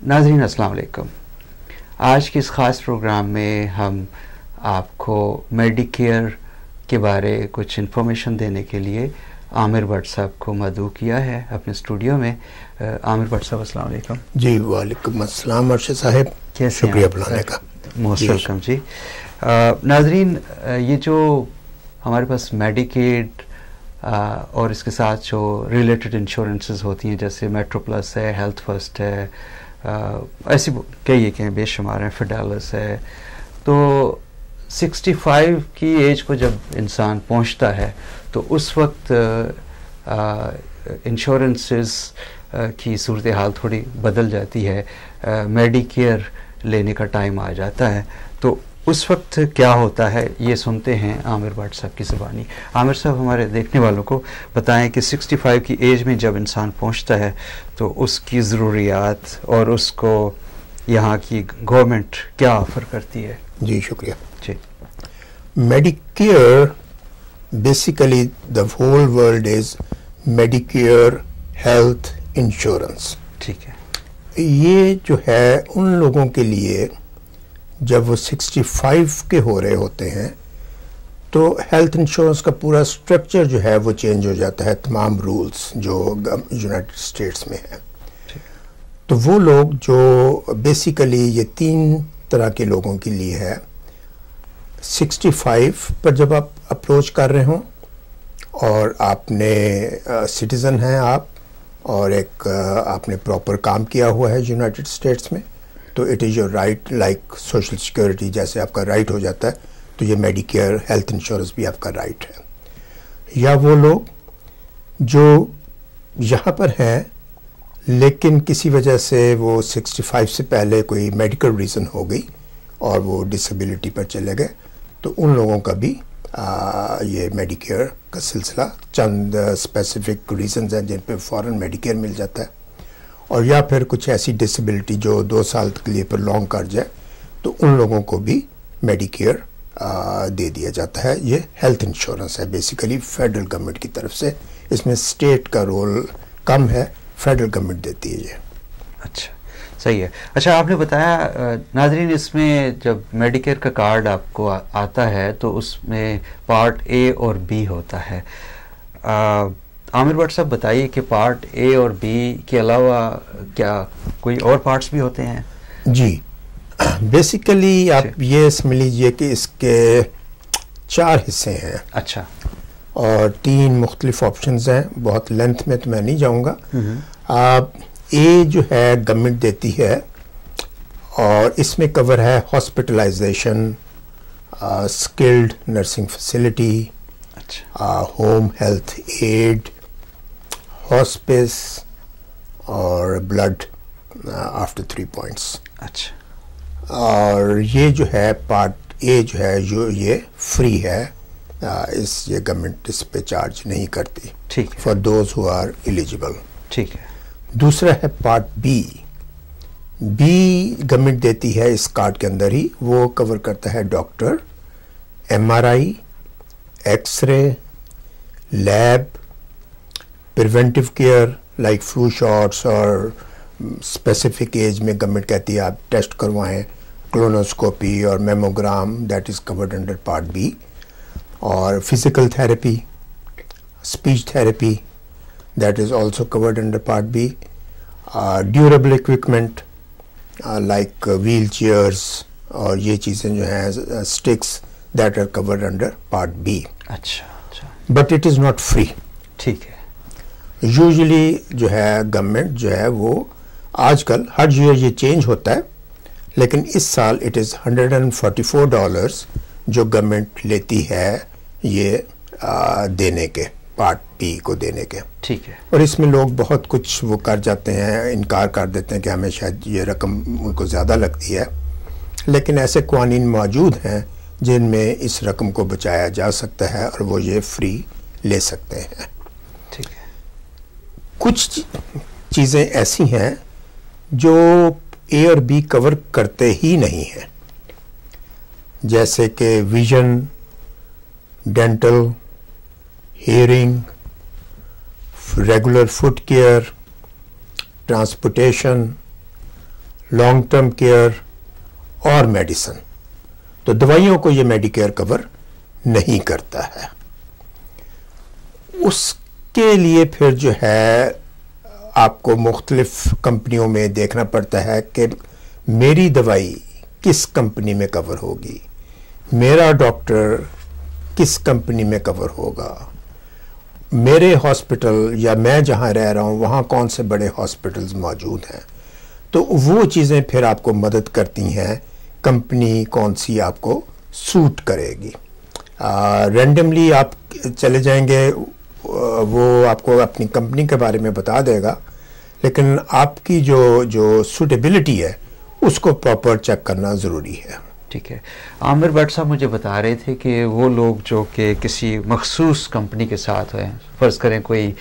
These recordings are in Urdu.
ناظرین السلام علیکم. آج کے اس خاص پروگرام میں ہم آپ کو میڈیکیئر کے بارے کچھ انفارمیشن دینے کے لیے عامر بٹ صاحب کو مدعو کیا ہے اپنے اسٹوڈیو میں. عامر بٹ صاحب السلام علیکم. جی وعلیکم السلام ارشد صاحب, کیسے شکریہ بلانے کا. موسٹ ویلکم جی. ناظرین, یہ جو ہمارے پاس میڈیکیڈ اور اس کے ساتھ جو ریلیٹڈ انشورنسز ہوتی ہیں جیسے میٹرو پلس ہے, ہیلتھ فرسٹ ہے, ایسی کئی ایک ہیں, بے شمار ہیں, فیڈیلس ہے, تو 65 کی ایج کو جب انسان پہنچتا ہے تو اس وقت انشورنسز کی صورتحال تھوڑی بدل جاتی ہے. میڈیکیئر لینے کا ٹائم آ جاتا ہے, تو اس وقت کیا ہوتا ہے یہ سنتے ہیں عامر بٹ صاحب کی زبانی. عامر صاحب ہمارے دیکھنے والوں کو بتائیں کہ 65 کی ایج میں جب انسان پہنچتا ہے تو اس کی ضروریات اور اس کو یہاں کی گورنمنٹ کیا آفر کرتی ہے. جی شکریہ جی. Medicare basically the whole world is Medicare health insurance. ٹھیک ہے. یہ جو ہے ان لوگوں کے لیے جب وہ 65 کے ہو رہے ہوتے ہیں تو ہیلتھ انشورنس کا پورا اسٹرکچر جو ہے وہ چینج ہو جاتا ہے, تمام رولز جو یونائٹڈ اسٹیٹس میں ہیں. تو وہ لوگ جو بیسیکلی یہ 3 طرح کے لوگوں کے لیے ہے. 65 پر جب آپ اپروچ کر رہے ہوں اور آپ نے سٹیزن ہیں آپ, اور ایک آپ نے پراپر کام کیا ہوا ہے یونائٹڈ اسٹیٹس میں, تو it is your right, like social security جیسے آپ کا رائٹ ہو جاتا ہے, تو یہ میڈیکیئر ہیلتھ انشورنس بھی آپ کا رائٹ ہے. یا وہ لوگ جو یہاں پر ہیں لیکن کسی وجہ سے وہ 65 سے پہلے کوئی میڈیکل ریزن ہو گئی اور وہ ڈسیبلٹی پر چلے گئے, تو ان لوگوں کا بھی یہ میڈیکیئر کا سلسلہ, چند اسپیسیفک ریزنز ہیں جن پہ فوراً میڈیکیئر مل جاتا ہے. اور یا پھر کچھ ایسی ڈسیبلٹی جو 2 سال کے لیے پر لانگ کر جائے تو ان لوگوں کو بھی میڈیکیئر دے دیا جاتا ہے. یہ ہیلتھ انشورنس ہے بیسیکلی فیڈرل گورنمنٹ کی طرف سے. اس میں اسٹیٹ کا رول کم ہے, فیڈرل گورنمنٹ دیتی ہے یہ. اچھا صحیح ہے. اچھا آپ نے بتایا ناظرین, اس میں جب میڈیکیئر کا کارڈ آپ کو آتا ہے تو اس میں پارٹ اے اور بی ہوتا ہے. عامر بٹ صاحب بتائیے کہ پارٹ اے اور بی کے علاوہ کیا کوئی اور پارٹس بھی ہوتے ہیں؟ جی بیسیکلی آپ یہ سمجھ لیجئے کہ اس کے 4 حصے ہیں. اچھا. اور 3 مختلف آپشنز ہیں, بہت لینتھ میں تو میں نہیں جاؤں گا. اے جو ہے گورنمنٹ دیتی ہے اور اس میں کور ہے hospitalization, skilled nursing facility, home health aide, hospice اور بلڈ آفٹر 3 پوائنٹس. اچھا. اور یہ جو ہے پارٹ اے جو ہے یہ فری ہے, یہ گورنمنٹ اس پہ چارج نہیں کرتی. ٹھیک ہے. For those who are eligible. ٹھیک ہے. دوسرا ہے پارٹ بی. بی گورنمنٹ دیتی ہے اس کارڈ کے اندر ہی, وہ کور کرتا ہے doctor, M R I, X ray, lab, preventive care like flu shots, اور اسپیسیفک ایج میں گورنمنٹ کہتی ہے آپ ٹیسٹ کروائیں, کولونوسکوپی اور mammogram, that is covered under part B. اور physical therapy, speech therapy, that is also covered under part B. Durable equipment like wheelchairs اور یہ چیزیں جو ہیں sticks, that are covered under part B. اچھا. But it is not free. ٹھیک ہے. Usually جو ہے گورنمنٹ جو ہے وہ آج کل ہر ایئر یہ چینج ہوتا ہے, لیکن اس سال it is $144 جو گورنمنٹ لیتی ہے یہ دینے کے, پارٹ بی کو دینے کے. ٹھیک ہے. اور اس میں لوگ بہت کچھ وہ کر جاتے ہیں, انکار کر دیتے ہیں کہ ہمیں شاید یہ رقم ان کو زیادہ لگتی ہے, لیکن ایسے قوانین موجود ہیں جن میں اس رقم کو بچایا جا سکتا ہے اور وہ یہ فری لے سکتے ہیں. ٹھیک ہے. کچھ چیزیں ایسی ہیں جو اے اور بی کور کرتے ہی نہیں ہیں, جیسے کہ vision, dental, hearing, regular foot care, transportation, long term care اور میڈیسن. تو دوائیوں کو یہ میڈیکیئر کور نہیں کرتا ہے. اس کے لیے پھر جو ہے آپ کو مختلف کمپنیوں میں دیکھنا پڑتا ہے کہ میری دوائی کس کمپنی میں کور ہوگی, میرا ڈاکٹر کس کمپنی میں کور ہوگا, میرے ہاسپٹل یا میں جہاں رہ رہا ہوں وہاں کون سے بڑے ہاسپٹلز موجود ہیں. تو وہ چیزیں پھر آپ کو مدد کرتی ہیں کمپنی کون سی آپ کو سوٹ کرے گی. رینڈملی آپ چلے جائیں گے, وہ آپ کو اپنی کمپنی کے بارے میں بتا دے گا, لیکن آپ کی جو سوٹیبلٹی ہے اس کو پراپر چیک کرنا ضروری ہے. ٹھیک ہے. عامر بٹ صاحب مجھے بتا رہے تھے کہ وہ لوگ جو کہ کسی مخصوص کمپنی کے ساتھ ہیں, فرض کریں کوئی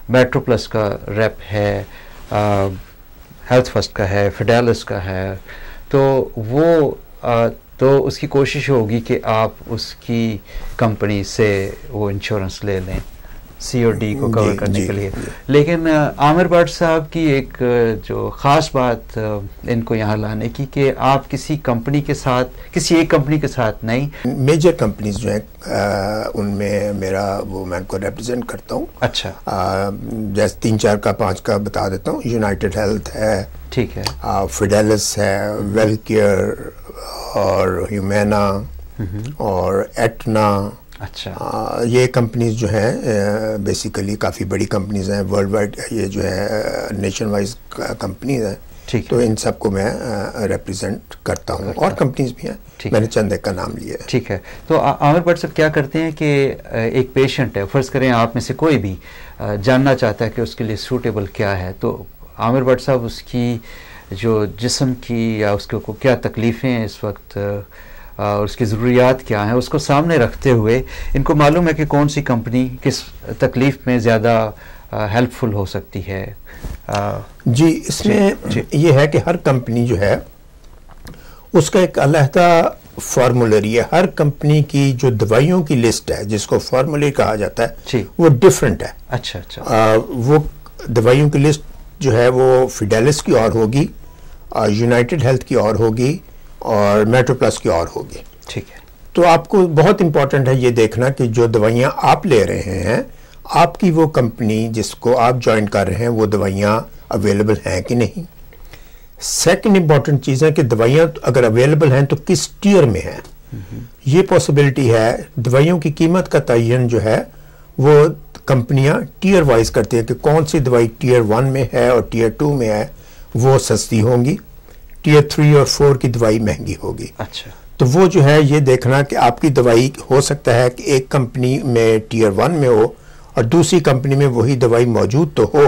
میٹرو پلس کا ریپ ہے, ہیلتھ فرسٹ کا ہے, فیڈیلس کا ہے, تو وہ تو اس کی کوشش ہوگی کہ آپ اس کی کمپنی سے وہ انشورنس لے لیں سی اور ڈی کو کور کرنے کے لیے. لیکن عامر بٹ صاحب کی ایک جو خاص بات ان کو یہاں لانے کی کہ آپ کسی کمپنی کے ساتھ, کسی ایک کمپنی کے ساتھ نہیں, میجر کمپنیز جو ہیں ان میں میرا وہ میں ان کو ریپرزینٹ کرتا ہوں. اچھا, جیسے 3 4 کا 5 کا بتا دیتا ہوں. یونائٹڈ ہیلتھ ہے, ٹھیک ہے, فیڈیلس ہے, ویل کیئر اور ہیومینا اور ایٹنا. اچھا, یہ کمپنیز جو ہیں بیسیکلی کافی بڑی کمپنیز ہیں, ورلڈ وائڈ یہ جو ہے نیشن وائز کمپنیز ہیں. تو ان سب کو میں ریپرزینٹ کرتا ہوں, اور کمپنیز بھی ہیں, میں نے چند ایک کا نام لیا ہے. ٹھیک ہے. تو عامر بٹ صاحب کیا کرتے ہیں کہ ایک پیشنٹ ہے, فرض کریں آپ میں سے کوئی بھی جاننا چاہتا ہے کہ اس کے لیے سوٹیبل کیا ہے, تو عامر بٹ صاحب اس کی جو جسم کی یا اس کو کیا تکلیفیں ہیں اس وقت اور اس کی ضروریات کیا ہیں, اس کو سامنے رکھتے ہوئے ان کو معلوم ہے کہ کون سی کمپنی کس تکلیف میں زیادہ ہیلپ فل ہو سکتی ہے. جی, اس میں یہ ہے کہ ہر کمپنی جو ہے اس کا ایک علیحدہ فارمولری ہے. ہر کمپنی کی جو دوائیوں کی لسٹ ہے جس کو فارمولری کہا جاتا ہے وہ ڈفرینٹ ہے. اچھا اچھا, وہ دوائیوں کی لسٹ جو ہے وہ فیڈیلس کی اور ہوگی, یونائٹڈ ہیلتھ کی اور ہوگی, اور میٹرو پلس کی اور ہوگی. ٹھیک ہے. تو آپ کو بہت امپورٹنٹ ہے یہ دیکھنا کہ جو دوائیاں آپ لے رہے ہیں, آپ کی وہ کمپنی جس کو آپ جوائن کر رہے ہیں وہ دوائیاں اویلیبل ہیں کہ نہیں. سیکنڈ امپورٹنٹ چیز ہے کہ دوائیاں اگر اویلیبل ہیں تو کس ٹیئر میں ہیں. یہ پاسبلٹی ہے. دوائیوں کی قیمت کا تعین جو ہے وہ کمپنیاں ٹیئر وائز کرتی ہیں کہ کون سی دوائی ٹیئر 1 میں ہے اور ٹیئر 2 میں ہے, وہ سستی ہوں گی, ٹیئر 3 اور 4 کی دوائی مہنگی ہوگی. اچھا, تو وہ جو ہے یہ دیکھنا کہ آپ کی دوائی ہو سکتا ہے کہ ایک کمپنی میں ٹیئر 1 میں ہو اور دوسری کمپنی میں وہی دوائی موجود تو ہو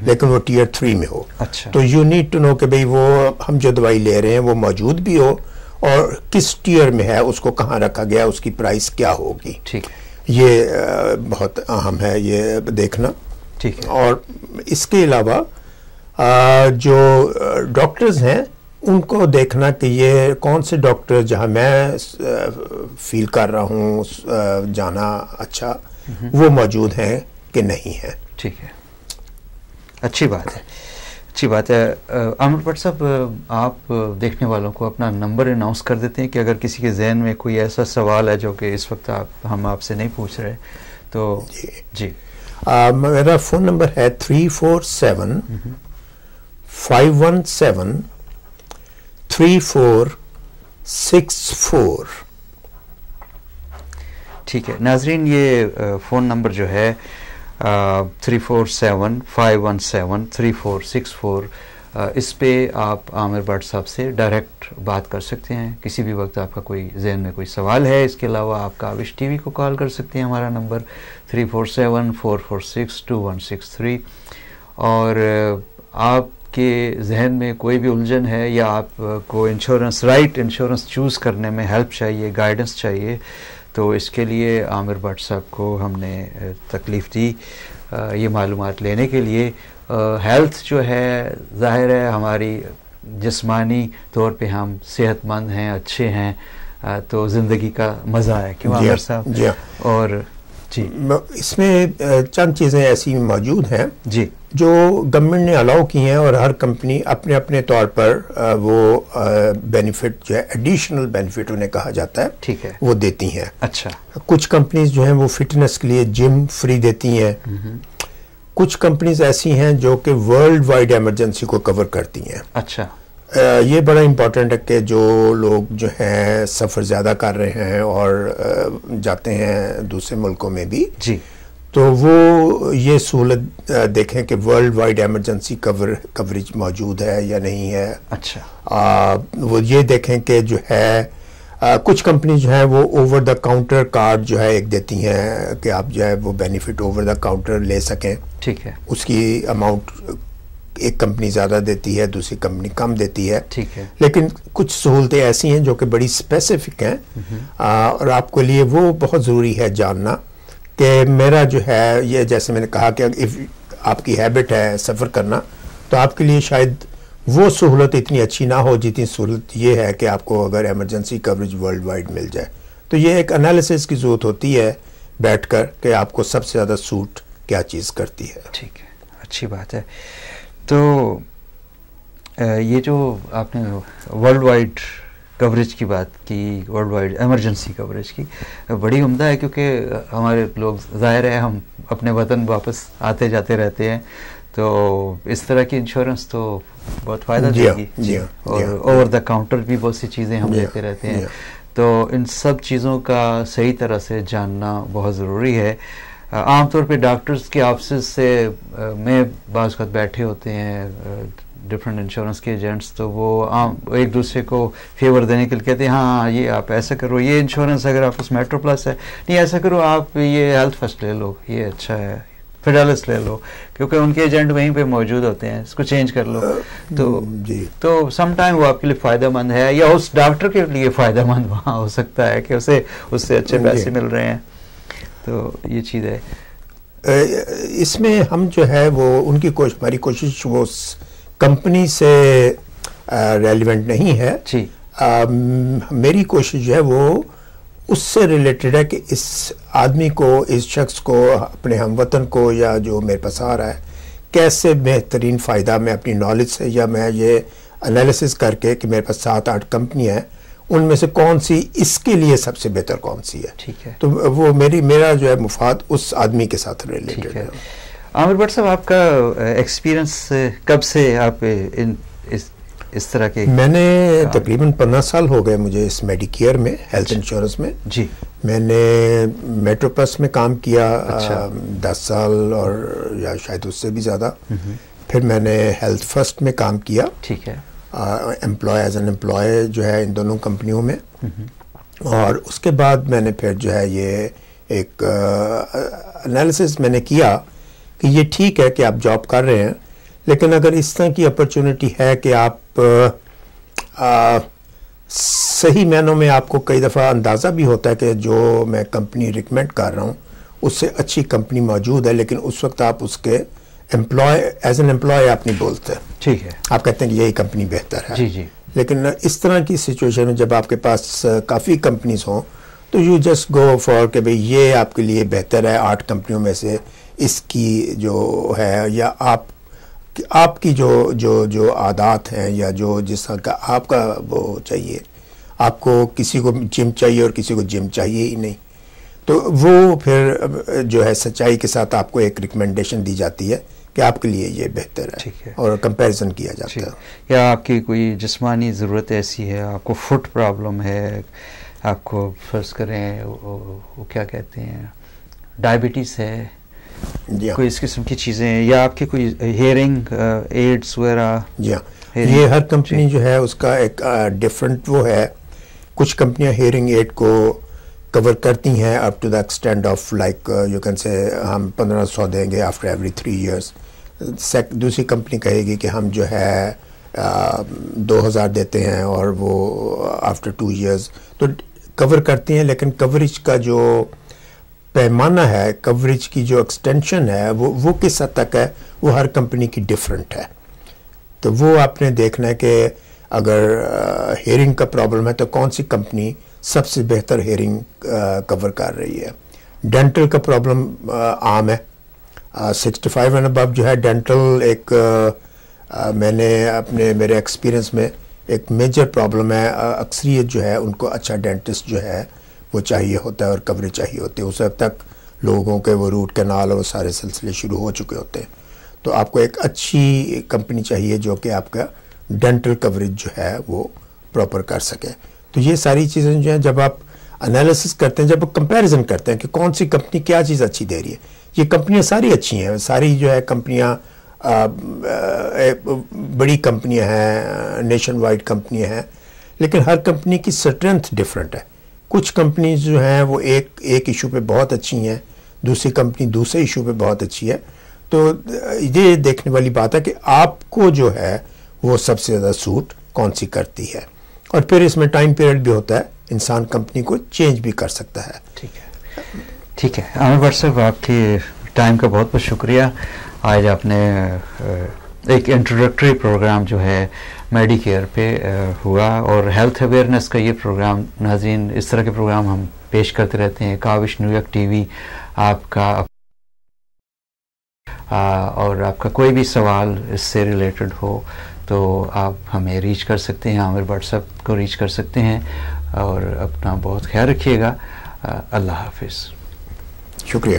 لیکن وہ ٹیئر 3 میں ہو. اچھا, تو یو نیڈ ٹو نو کہ بھئی وہ ہم جو دوائی لے رہے ہیں وہ موجود بھی ہو اور کس ٹیئر میں ہے, اس کو کہاں رکھا گیا, اس کی پرائس کیا ہوگی. ٹھیک ہے, یہ بہت اہم ہے یہ دیکھنا. ٹھیک ہے. اور اس کے علاوہ جو ڈاکٹرز ہیں ان کو دیکھنا کہ یہ کون سے ڈاکٹر جہاں میں فیل کر رہا ہوں جانا اچھا, وہ موجود ہیں کہ نہیں ہیں. ٹھیک ہے, اچھی بات ہے, اچھی بات ہے. عامر بٹ صاحب, آپ دیکھنے والوں کو اپنا نمبر اناؤنس کر دیتے ہیں کہ اگر کسی کے ذہن میں کوئی ایسا سوال ہے جو کہ اس وقت ہم آپ سے نہیں پوچھ رہے تو. جی, میرا فون نمبر ہے 347 517 3464. ٹھیک ہے ناظرین, یہ فون نمبر جو ہے 347-517-3464, اس پہ آپ عامر بٹ صاحب سے ڈائریکٹ بات کر سکتے ہیں کسی بھی وقت آپ کا کوئی ذہن میں کوئی سوال ہے. اس کے علاوہ آپ کاوش ٹی وی کو کال کر سکتے ہیں, ہمارا نمبر 347-446-2163. اور آپ کے ذہن میں کوئی بھی الجھن ہے یا آپ کو انشورنس انشورنس چوز کرنے میں ہیلپ چاہیے, گائیڈنس چاہیے, تو اس کے لیے عامر بٹ صاحب کو ہم نے تکلیف دی یہ معلومات لینے کے لیے. ہیلتھ جو ہے ظاہر ہے ہماری جسمانی طور پہ ہم صحت مند ہیں, اچھے ہیں, تو زندگی کا مزہ ہے, کیوں عامر صاحب؟ جی. اور جی اس میں چند چیزیں ایسی موجود ہیں جی جو گورنمنٹ نے الاؤ کی ہیں اور ہر کمپنی اپنے اپنے طور پر وہ بینیفٹ جو ہے ایڈیشنل بینیفٹ انہیں کہا جاتا ہے ٹھیک ہے وہ دیتی ہیں. اچھا کچھ کمپنیز جو ہیں وہ فٹنس کے لیے جم فری دیتی ہیں. کچھ کمپنیز ایسی ہیں جو کہ ورلڈ وائڈ ایمرجنسی کو کور کرتی ہیں. اچھا یہ بڑا امپورٹنٹ ہے کہ جو لوگ جو ہیں سفر زیادہ کر رہے ہیں اور جاتے ہیں دوسرے ملکوں میں بھی جی تو وہ یہ سہولت دیکھیں کہ ورلڈ وائڈ ایمرجنسی کوریج موجود ہے یا نہیں ہے. اچھا وہ یہ دیکھیں کہ جو ہے کچھ کمپنی جو ہے وہ اوور دا کاؤنٹر کارڈ جو ہے ایک دیتی ہیں کہ آپ جو ہے وہ بینیفٹ اوور دا کاؤنٹر لے سکیں. ٹھیک ہے اس کی اماؤنٹ ایک کمپنی زیادہ دیتی ہے دوسری کمپنی کم دیتی ہے. ٹھیک ہے لیکن کچھ سہولتیں ایسی ہیں جو کہ بڑی اسپیسیفک ہیں اور آپ کے لیے وہ بہت ضروری ہے جاننا کہ میرا جو ہے یہ جیسے میں نے کہا کہ آپ کی ہیبٹ ہے سفر کرنا تو آپ کے لیے شاید وہ سہولت اتنی اچھی نہ ہو جتنی سہولت یہ ہے کہ آپ کو اگر ایمرجنسی کوریج ورلڈ وائڈ مل جائے. تو یہ ایک انالیسس کی ضرورت ہوتی ہے بیٹھ کر کہ آپ کو سب سے زیادہ سوٹ کیا چیز کرتی ہے. ٹھیک ہے اچھی بات ہے. تو یہ جو آپ نے ورلڈ وائڈ کوریج کی بات کی ورلڈ وائڈ ایمرجنسی کوریج کی بڑی عمدہ ہے کیونکہ ہمارے لوگ ظاہر ہے ہم اپنے وطن واپس آتے جاتے رہتے ہیں تو اس طرح کی انشورنس تو بہت فائدہ دے گی اور اوور دا کاؤنٹر بھی بہت سی چیزیں ہم لیتے رہتے ہیں تو ان سب چیزوں کا صحیح طرح سے جاننا بہت ضروری ہے. عام طور پہ ڈاکٹرز کے آفسز سے میں بعض وقت بیٹھے ہوتے ہیں ڈفرینٹ انشورنس کے ایجنٹس تو وہ عام ایک دوسرے کو فیور دینے کے لیے کہتے ہیں ہاں یہ آپ ایسا کرو یہ انشورنس اگر آپ اس میٹرو پلس ہے نہیں ایسا کرو آپ یہ ہیلتھ فرسٹ لے لو یہ اچھا ہے فیڈالس لے لو کیونکہ ان کے ایجنٹ وہیں پہ موجود ہوتے ہیں اس کو چینج کر لو تو سم ٹائم وہ آپ کے لیے فائدہ مند ہے یا اس ڈاکٹر کے لیے فائدہ مند وہاں ہو سکتا ہے کہ اسے اس سے اچھے پیسے مل رہے ہیں. تو یہ چیز ہے اس میں ہم جو ہے وہ ان کی ہماری کوشش وہ کمپنی سے ریلیونٹ نہیں ہے. جی میری کوشش جو ہے وہ اس سے ریلیٹڈ ہے کہ اس آدمی کو اس شخص کو اپنے ہم وطن کو یا جو میرے پاس آ رہا ہے کیسے بہترین فائدہ میں اپنی نالج سے یا میں یہ انالیسس کر کے کہ میرے پاس 7-8 کمپنیاں ہیں ان میں سے کون سی اس کے لیے سب سے بہتر کون سی ہے. ٹھیک ہے تو وہ میرا جو ہے مفاد اس آدمی کے ساتھ ریلیٹڈ ہے. عامر بٹ صاحب آپ کا ایکسپیرینس کب سے آپ اس طرح کے میں نے تقریباً 15 سال ہو گئے مجھے اس میڈیکیئر میں ہیلتھ انشورنس میں. جی میں نے میٹرو پلس میں کام کیا 10 سال اور یا شاید اس سے بھی زیادہ. پھر میں نے ہیلتھ فرسٹ میں کام کیا. ٹھیک ہے ایز این امپلائی جو ہے ان دونوں کمپنیوں میں. اور اس کے بعد میں نے پھر جو ہے یہ ایک انالیسس میں نے کیا کہ یہ ٹھیک ہے کہ آپ جاب کر رہے ہیں لیکن اگر اس طرح کی اپرچونٹی ہے کہ آپ صحیح معنوں میں آپ کو کئی دفعہ اندازہ بھی ہوتا ہے کہ جو میں کمپنی ریکمینڈ کر رہا ہوں اس سے اچھی کمپنی موجود ہے لیکن اس وقت آپ اس کے ایز این امپلائی آپ نہیں بولتے. ٹھیک ہے آپ کہتے ہیں کہ یہی کمپنی بہتر ہے. جی جی لیکن اس طرح کی سچویشن میں جب آپ کے پاس کافی کمپنیز ہوں تو یو جسٹ گو فار کہ بھئی یہ آپ کے لیے بہتر ہے 8 کمپنیوں میں سے اس کی جو ہے یا آپ کی جو عادات ہیں یا جو جس طرح کا آپ کا وہ چاہیے آپ کو کسی کو جم چاہیے اور کسی کو جم چاہیے ہی نہیں تو وہ پھر جو ہے سچائی کے ساتھ آپ کو ایک ریکمنڈیشن دی جاتی ہے کہ آپ کے لیے یہ بہتر ہے اور کمپیریزن کیا جاتا ہے. یا آپ کی کوئی جسمانی ضرورت ایسی ہے آپ کو فٹ پرابلم ہے آپ کو فرض کریں وہ کیا کہتے ہیں ڈائبٹیز ہے جی کوئی اس قسم کی چیزیں یا آپ کی کوئی ہیئرنگ ایڈس وغیرہ. جی ہاں یہ ہر کمپنی جو ہے اس کا ایک ڈفرینٹ وہ ہے. کچھ کمپنیاں ہیئرنگ ایڈ کو کور کرتی ہیں up to the extent of like you can say ہم 1500 دیں گے آفٹر ایوری 3 ایئرس. دوسری کمپنی کہے گی کہ ہم جو ہے 2000 دیتے ہیں اور وہ آفٹر 2 ایئرس تو کور کرتی ہیں لیکن کوریج کا جو پیمانہ ہے کوریج کی جو ایکسٹینشن ہے وہ کس حد تک ہے وہ ہر کمپنی کی ڈفرینٹ ہے. تو وہ آپ نے دیکھنا ہے کہ اگر ہیئرنگ کا پرابلم ہے تو کون سی کمپنی سب سے بہتر ہیئرنگ کور کر رہی ہے. ڈینٹل کا پرابلم عام ہے. 65 اینڈ ابو جو ہے ڈینٹل ایک میں نے میرے ایکسپیرئنس میں ایک میجر پرابلم ہے. اکثریت جو ہے ان کو اچھا ڈینٹسٹ جو ہے وہ چاہیے ہوتا ہے اور کوریج چاہیے ہوتی ہے. اس وقت تک لوگوں کے وہ روٹ کینال اور سارے سلسلے شروع ہو چکے ہوتے ہیں. تو آپ کو ایک اچھی کمپنی چاہیے جو کہ آپ کا ڈینٹل کوریج جو ہے وہ پراپر کر سکے. تو یہ ساری چیزیں جو ہیں جب آپ انالیسس کرتے ہیں, جب آپ کمپیریزن کرتے ہیں کہ کون سی کمپنی کیا چیز اچھی دے رہی ہے, یہ کمپنیاں ساری اچھی ہیں, ساری جو ہے کمپنیاں بڑی کمپنیاں ہیں, نیشن وائڈ کمپنیاں ہیں, لیکن ہر کمپنی کی اسٹرینتھ ڈفرینٹ ہے. کچھ کمپنیز جو ہیں وہ ایک ایشو پہ بہت اچھی ہیں, دوسری کمپنی دوسرے ایشو پہ بہت اچھی ہے. تو یہ دیکھنے والی بات ہے کہ آپ کو جو ہے وہ سب سے زیادہ سوٹ کون سی کرتی ہے, اور پھر اس میں ٹائم پیریڈ بھی ہوتا ہے, انسان کمپنی کو چینج بھی کر سکتا ہے. ٹھیک ہے عامر بٹ صاحب, آپ کی ٹائم کا بہت بہت شکریہ. آج آپ نے ایک انٹروڈکٹری پروگرام جو ہے میڈی کیئر پہ ہوا, اور ہیلتھ اویئرنیس کا یہ پروگرام, ناظرین اس طرح کے پروگرام ہم پیش کرتے رہتے ہیں. کاوش نیویارک ٹی وی آپ کا, اور آپ کا کوئی بھی سوال اس سے ریلیٹڈ ہو تو آپ ہمیں ریچ کر سکتے ہیں, عامر بٹ صاحب کو ریچ کر سکتے ہیں. اور اپنا بہت خیال رکھیے گا. اللہ حافظ. شکریہ.